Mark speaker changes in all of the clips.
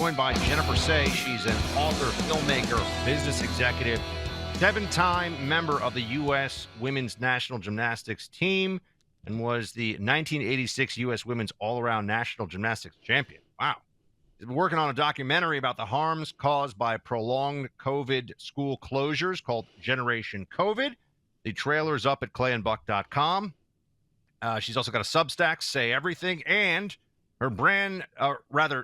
Speaker 1: joined by Jennifer Sey. She's an author, filmmaker, business executive, 7-time member of the U.S. Women's National Gymnastics team, and was the 1986 U.S. Women's All-Around National Gymnastics champion. Wow. She's been working on a documentary about the harms caused by prolonged COVID school closures called Generation COVID. The trailer's up at clayandbuck.com. She's also got a Substack, Say Everything, and her brand,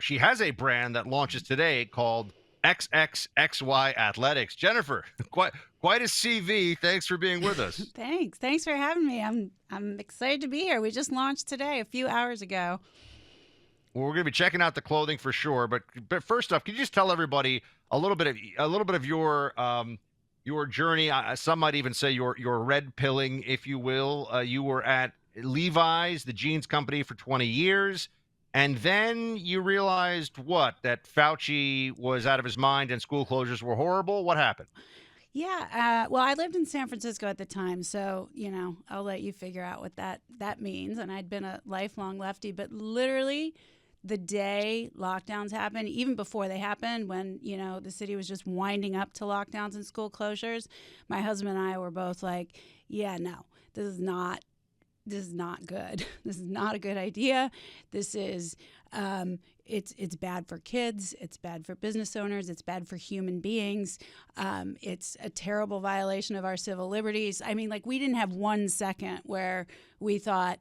Speaker 1: she has a brand that launches today called XXXY Athletics. Jennifer, quite a CV. Thanks for being with us.
Speaker 2: Thanks for having me. I'm excited to be here. We just launched today, a few hours ago.
Speaker 1: Well, we're going to be checking out the clothing for sure. But first off, can you just tell everybody a little bit of your journey? Some might even say your red pilling, if you will. You were at Levi's, the jeans company, for 20 years. And then you realized that Fauci was out of his mind and school closures were horrible. What happened?
Speaker 2: Yeah. Well, I lived in San Francisco at the time, so, I'll let you figure out what that means. And I'd been a lifelong lefty, but literally the day lockdowns happened, even before they happened, when, the city was just winding up to lockdowns and school closures, my husband and I were both like, yeah, no, this is not good. This is not a good idea. This is, it's bad for kids. It's bad for business owners. It's bad for human beings. It's a terrible violation of our civil liberties. I mean, we didn't have 1 second where we thought,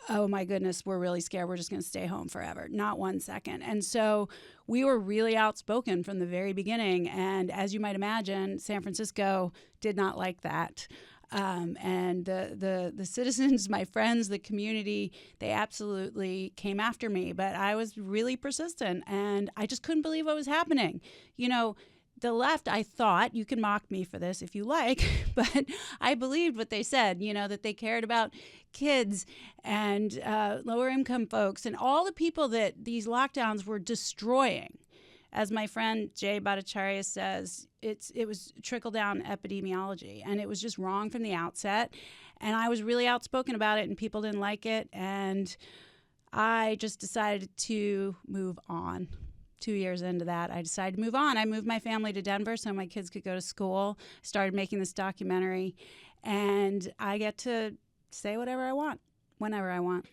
Speaker 2: oh my goodness, we're really scared. We're just going to stay home forever. Not 1 second. And so we were really outspoken from the very beginning. And as you might imagine, San Francisco did not like that. And the citizens, my friends, the community, they absolutely came after me. But I was really persistent, and I just couldn't believe what was happening. The left, I thought, you can mock me for this if you like, but I believed what they said, that they cared about kids and lower income folks and all the people that these lockdowns were destroying. As my friend Jay Bhattacharya says, it was trickle-down epidemiology, and it was just wrong from the outset. And I was really outspoken about it, and people didn't like it, and I just decided to move on. 2 years into that, I decided to move on. I moved my family to Denver so my kids could go to school, started making this documentary, and I get to say whatever I want, whenever I want.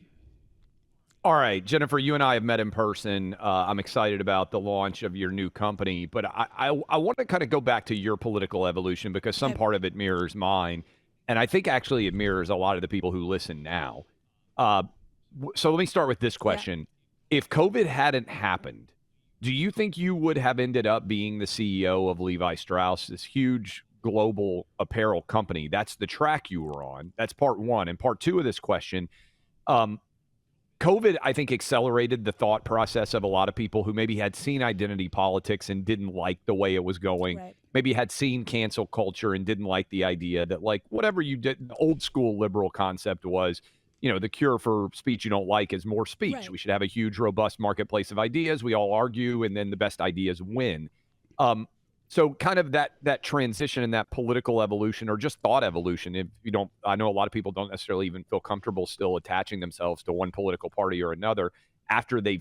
Speaker 3: All right, Jennifer, you and I have met in person. I'm excited about the launch of your new company, but I want to kind of go back to your political evolution because some part of it mirrors mine, and I think actually it mirrors a lot of the people who listen now. So let me start with this question. Yeah. If COVID hadn't happened, do you think you would have ended up being the CEO of Levi Strauss, this huge global apparel company? That's the track you were on. That's part one. And part two of this question, COVID, I think, accelerated the thought process of a lot of people who maybe had seen identity politics and didn't like the way it was going. Right. Maybe had seen cancel culture and didn't like the idea that, whatever you did, the old school liberal concept was, the cure for speech you don't like is more speech. Right. We should have a huge, robust marketplace of ideas. We all argue, and then the best ideas win. So kind of that transition and that political evolution, or just thought evolution, if you don't, I know a lot of people don't necessarily even feel comfortable still attaching themselves to one political party or another after they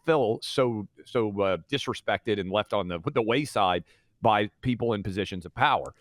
Speaker 3: feel so disrespected and left on the wayside by people in positions of power.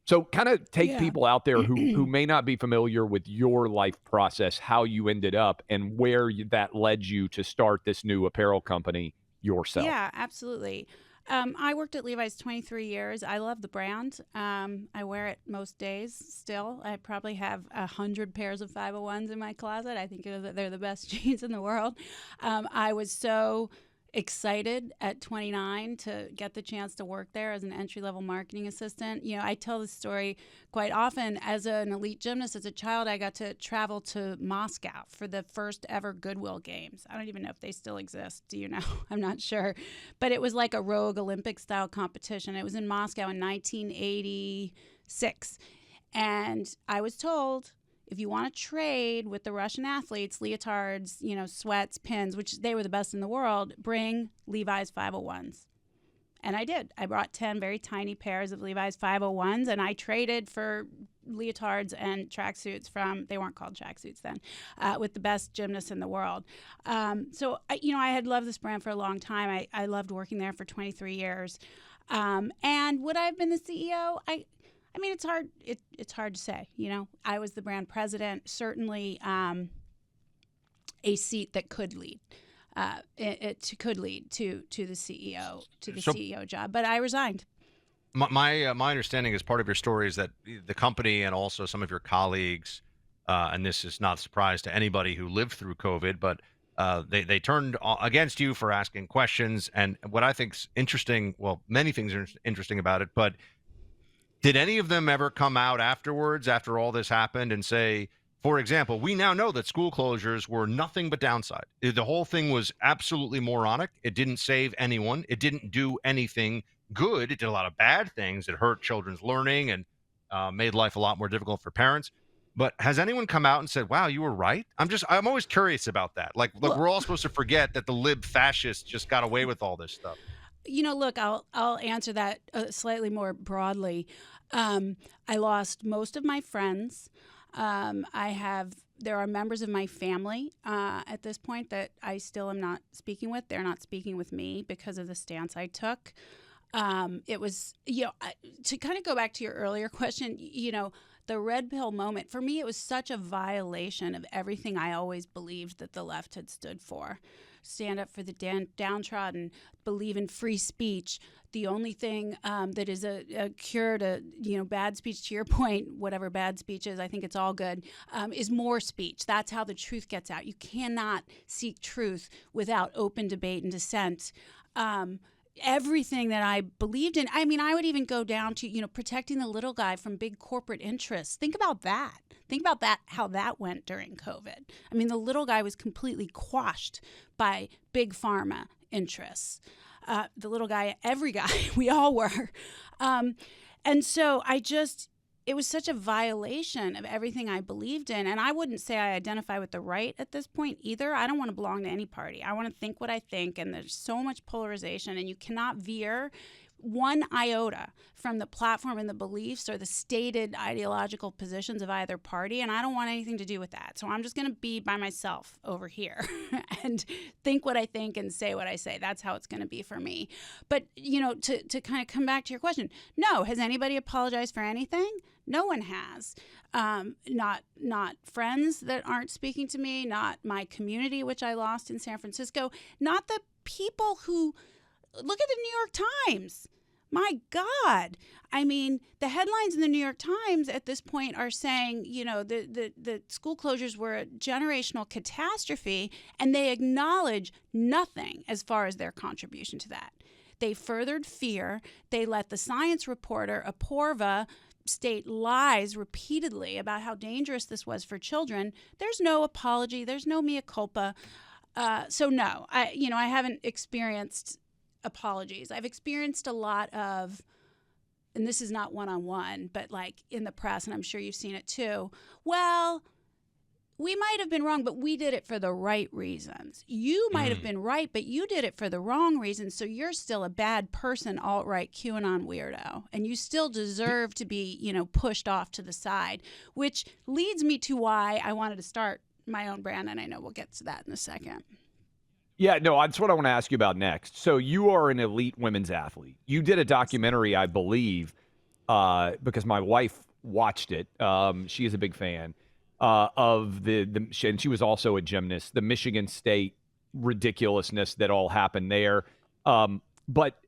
Speaker 3: So kind of take people out there who may not be familiar with your life process, how you ended up and where that led you to start this new apparel company yourself.
Speaker 2: Yeah, absolutely. I worked at Levi's 23 years. I love the brand. I wear it most days still. I probably have 100 pairs of 501s in my closet. I think they're the best jeans in the world. I was so excited at 29 to get the chance to work there as an entry-level marketing assistant. I tell this story quite often. As an elite gymnast, as a child, I got to travel to Moscow for the first ever Goodwill Games. I don't even know if they still exist. Do you know? I'm not sure. But it was like a rogue Olympic-style competition. It was in Moscow in 1986. And I was told, if you want to trade with the Russian athletes, leotards, sweats, pins, which they were the best in the world, bring Levi's 501s. And I did. I brought 10 very tiny pairs of Levi's 501s, and I traded for leotards and tracksuits from, they weren't called tracksuits then, with the best gymnasts in the world. So, I had loved this brand for a long time. I loved working there for 23 years. And would I have been the CEO? I mean, it's hard. It's hard to say. I was the brand president. Certainly, a seat that could lead. It could lead to the CEO job, but I resigned.
Speaker 1: My understanding as part of your story is that the company and also some of your colleagues, and this is not a surprise to anybody who lived through COVID, but they turned against you for asking questions. And what I think is interesting, well, many things are interesting about it, but did any of them ever come out afterwards, after all this happened, and say, for example, we now know that school closures were nothing but downside. The whole thing was absolutely moronic. It didn't save anyone. It didn't do anything good. It did a lot of bad things. It hurt children's learning and made life a lot more difficult for parents. But has anyone come out and said, wow, you were right? I'm always curious about that. Like, look, we're all supposed to forget that the lib fascists just got away with all this stuff.
Speaker 2: Look, I'll answer that slightly more broadly. I lost most of my friends. There are members of my family at this point that I still am not speaking with. They're not speaking with me because of the stance I took. It was, to kind of go back to your earlier question, the red pill moment, for me, it was such a violation of everything I always believed that the left had stood for. Stand up for the downtrodden, believe in free speech. The only thing that is a cure to bad speech, to your point, whatever bad speech is, I think it's all good, is more speech. That's how the truth gets out. You cannot seek truth without open debate and dissent. Everything that I believed in, I mean, I would even go down to, protecting the little guy from big corporate interests. Think about that. Think about that, how that went during COVID. I mean, the little guy was completely quashed by big pharma interests. The little guy, every guy, we all were. And so it was such a violation of everything I believed in. And I wouldn't say I identify with the right at this point either. I don't want to belong to any party. I want to think what I think. And there's so much polarization, and you cannot veer one iota from the platform and the beliefs or the stated ideological positions of either party. And I don't want anything to do with that. So I'm just going to be by myself over here and think what I think and say what I say. That's how it's going to be for me. But, to kind of come back to your question, no, has anybody apologized for anything? No one has. Not friends that aren't speaking to me, not my community, which I lost in San Francisco, not the people who look at the New York Times. My God. I mean, the headlines in the New York Times at this point are saying, the school closures were a generational catastrophe, and they acknowledge nothing as far as their contribution to that. They furthered fear. They let the science reporter, Apoorva, state lies repeatedly about how dangerous this was for children. There's no apology. There's no mea culpa. So no, I haven't experienced apologies. I've experienced a lot of, and this is not one-on-one, but like in the press, and I'm sure you've seen it too. Well, we might have been wrong, but we did it for the right reasons. You might have been right, but you did it for the wrong reasons. So you're still a bad person, alt-right QAnon weirdo, and you still deserve to be, pushed off to the side, which leads me to why I wanted to start my own brand. And I know we'll get to that in a second.
Speaker 3: Yeah, no, that's what I want to ask you about next. So you are an elite women's athlete. You did a documentary, I believe, because my wife watched it. She is a big fan of and she was also a gymnast, the Michigan State ridiculousness that all happened there. But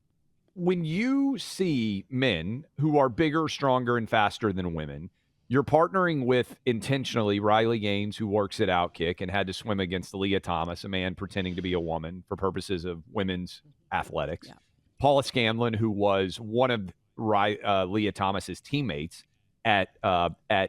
Speaker 3: when you see men who are bigger, stronger, and faster than women, you're partnering with intentionally Riley Gaines, who works at Outkick and had to swim against Leah Thomas, a man pretending to be a woman for purposes of women's athletics. Yeah. Paula Scanlon, who was one of Leah Thomas's teammates at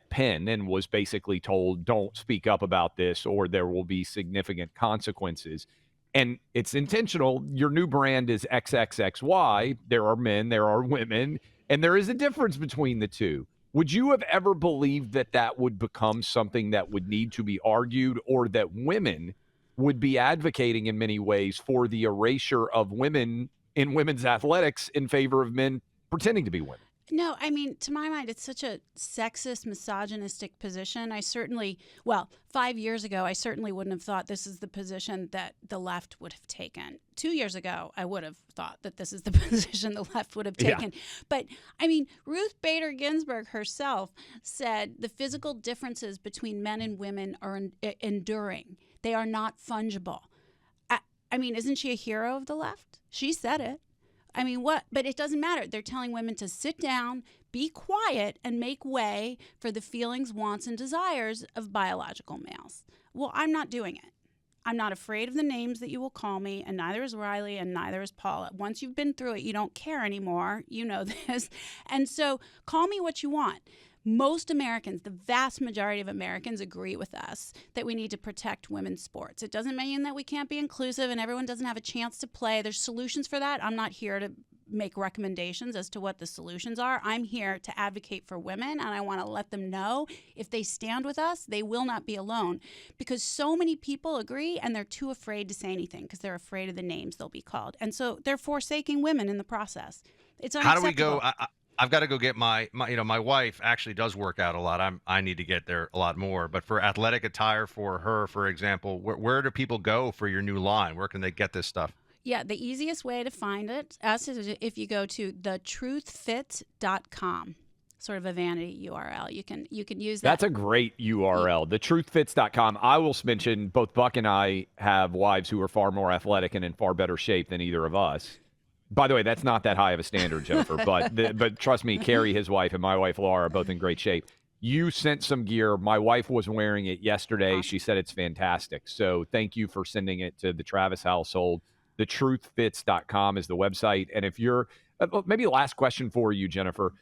Speaker 3: Penn and was basically told, don't speak up about this or there will be significant consequences. And it's intentional. Your new brand is XXXY. There are men, there are women, and there is a difference between the two. Would you have ever believed that would become something that would need to be argued, or that women would be advocating in many ways for the erasure of women in women's athletics in favor of men pretending to be women?
Speaker 2: No, I mean, to my mind, it's such a sexist, misogynistic position. 5 years ago, I certainly wouldn't have thought this is the position that the left would have taken. 2 years ago, I would have thought that this is the position the left would have taken. Yeah. But, I mean, Ruth Bader Ginsburg herself said the physical differences between men and women are enduring. They are not fungible. I mean, isn't she a hero of the left? She said it. I mean, what? But it doesn't matter. They're telling women to sit down, be quiet, and make way for the feelings, wants, and desires of biological males. Well, I'm not doing it. I'm not afraid of the names that you will call me, and neither is Riley, and neither is Paula. Once you've been through it, you don't care anymore. You know this. And so call me what you want. Most Americans, the vast majority of Americans, agree with us that we need to protect women's sports. It doesn't mean that we can't be inclusive and everyone doesn't have a chance to play. There's solutions for that. I'm not here to make recommendations as to what the solutions are. I'm here to advocate for women, and I want to let them know if they stand with us, they will not be alone. Because so many people agree, and they're too afraid to say anything because they're afraid of the names they'll be called. And so they're forsaking women in the process. It's unacceptable.
Speaker 1: How do we go? I've got to go get my my wife actually does work out a lot. I need to get there a lot more. But for athletic attire for her, for example, where do people go for your new line? Where can they get this stuff?
Speaker 2: Yeah, the easiest way to find us is if you go to thetruthfit.com. Sort of a vanity URL. You can use that.
Speaker 3: That's a great URL. Thetruthfits.com. I will mention both Buck and I have wives who are far more athletic and in far better shape than either of us. By the way, that's not that high of a standard, Jennifer, but trust me, Carrie, his wife, and my wife, Laura, are both in great shape. You sent some gear. My wife was wearing it yesterday. Awesome. She said it's fantastic. So thank you for sending it to the Travis household. Thetruthfits.com is the website. And if you're, maybe last question for you, Jennifer,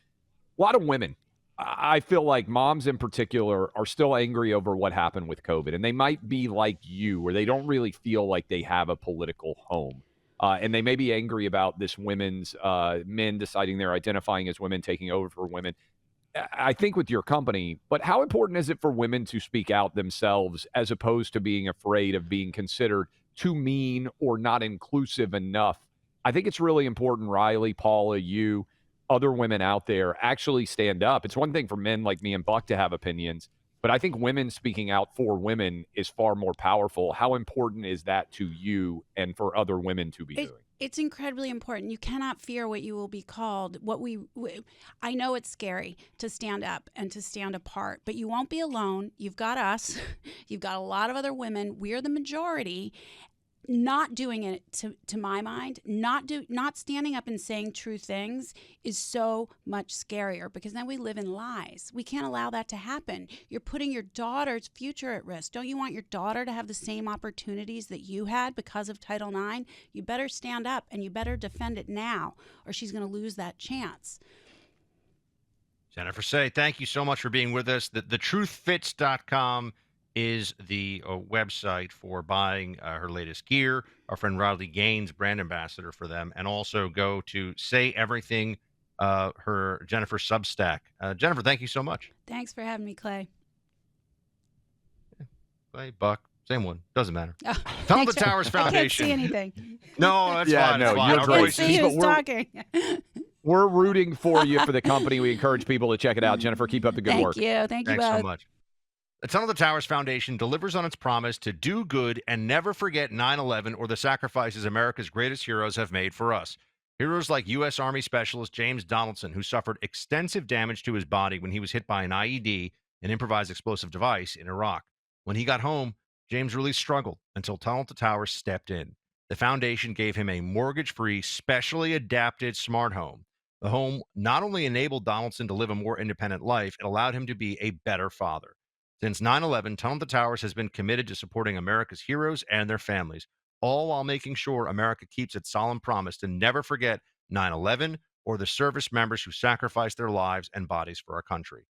Speaker 3: a lot of women, I feel like moms in particular are still angry over what happened with COVID. And they might be like you, where they don't really feel like they have a political home. And they may be angry about this women's men deciding they're identifying as women, taking over for women. I think with your company, but how important is it for women to speak out themselves as opposed to being afraid of being considered too mean or not inclusive enough? I think it's really important, Riley, Paula, you, other women out there actually stand up. It's one thing for men like me and Buck to have opinions, but I think women speaking out for women is far more powerful. How important is that to you and for other women to be doing?
Speaker 2: It's incredibly important. You cannot fear what you will be called. I know it's scary to stand up and to stand apart, but you won't be alone. You've got us. You've got a lot of other women. We're the majority. Not doing it, to my mind, not standing up and saying true things is so much scarier because then we live in lies. We can't allow that to happen. You're putting your daughter's future at risk. Don't you want your daughter to have the same opportunities that you had because of Title IX? You better stand up and you better defend it now or she's going to lose that chance.
Speaker 1: Jennifer Sey, thank you so much for being with us. Thetruthfits.com is the website for buying her latest gear. Our friend Riley Gaines, brand ambassador for them. And also go to Say Everything, her Jennifer Substack. Jennifer, thank you so much.
Speaker 2: Thanks for having me, Clay.
Speaker 1: Clay, Buck, same one. Doesn't matter. Oh, Tunnel to Towers Foundation.
Speaker 2: I can't see anything.
Speaker 1: No, that's fine.
Speaker 3: No,
Speaker 1: fine.
Speaker 3: you're great.
Speaker 2: See who's talking.
Speaker 3: We're rooting for you for the company. We encourage people to check it out. Jennifer, keep up the good work.
Speaker 2: Thank you. Thanks
Speaker 1: so much. The Tunnel to Towers Foundation delivers on its promise to do good and never forget 9/11 or the sacrifices America's greatest heroes have made for us. Heroes like U.S. Army Specialist James Donaldson, who suffered extensive damage to his body when he was hit by an IED, an improvised explosive device, in Iraq. When he got home, James really struggled until Tunnel to Towers stepped in. The foundation gave him a mortgage-free, specially adapted smart home. The home not only enabled Donaldson to live a more independent life, it allowed him to be a better father. Since 9/11, Tunnel to Towers has been committed to supporting America's heroes and their families, all while making sure America keeps its solemn promise to never forget 9/11 or the service members who sacrificed their lives and bodies for our country.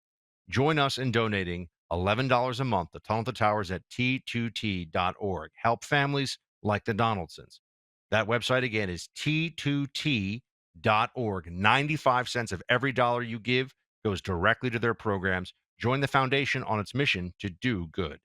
Speaker 1: Join us in donating $11 a month to Tunnel to Towers at T2T.org. Help families like the Donaldsons. That website again is T2T.org. 95 cents of every dollar you give goes directly to their programs. Join the foundation on its mission to do good.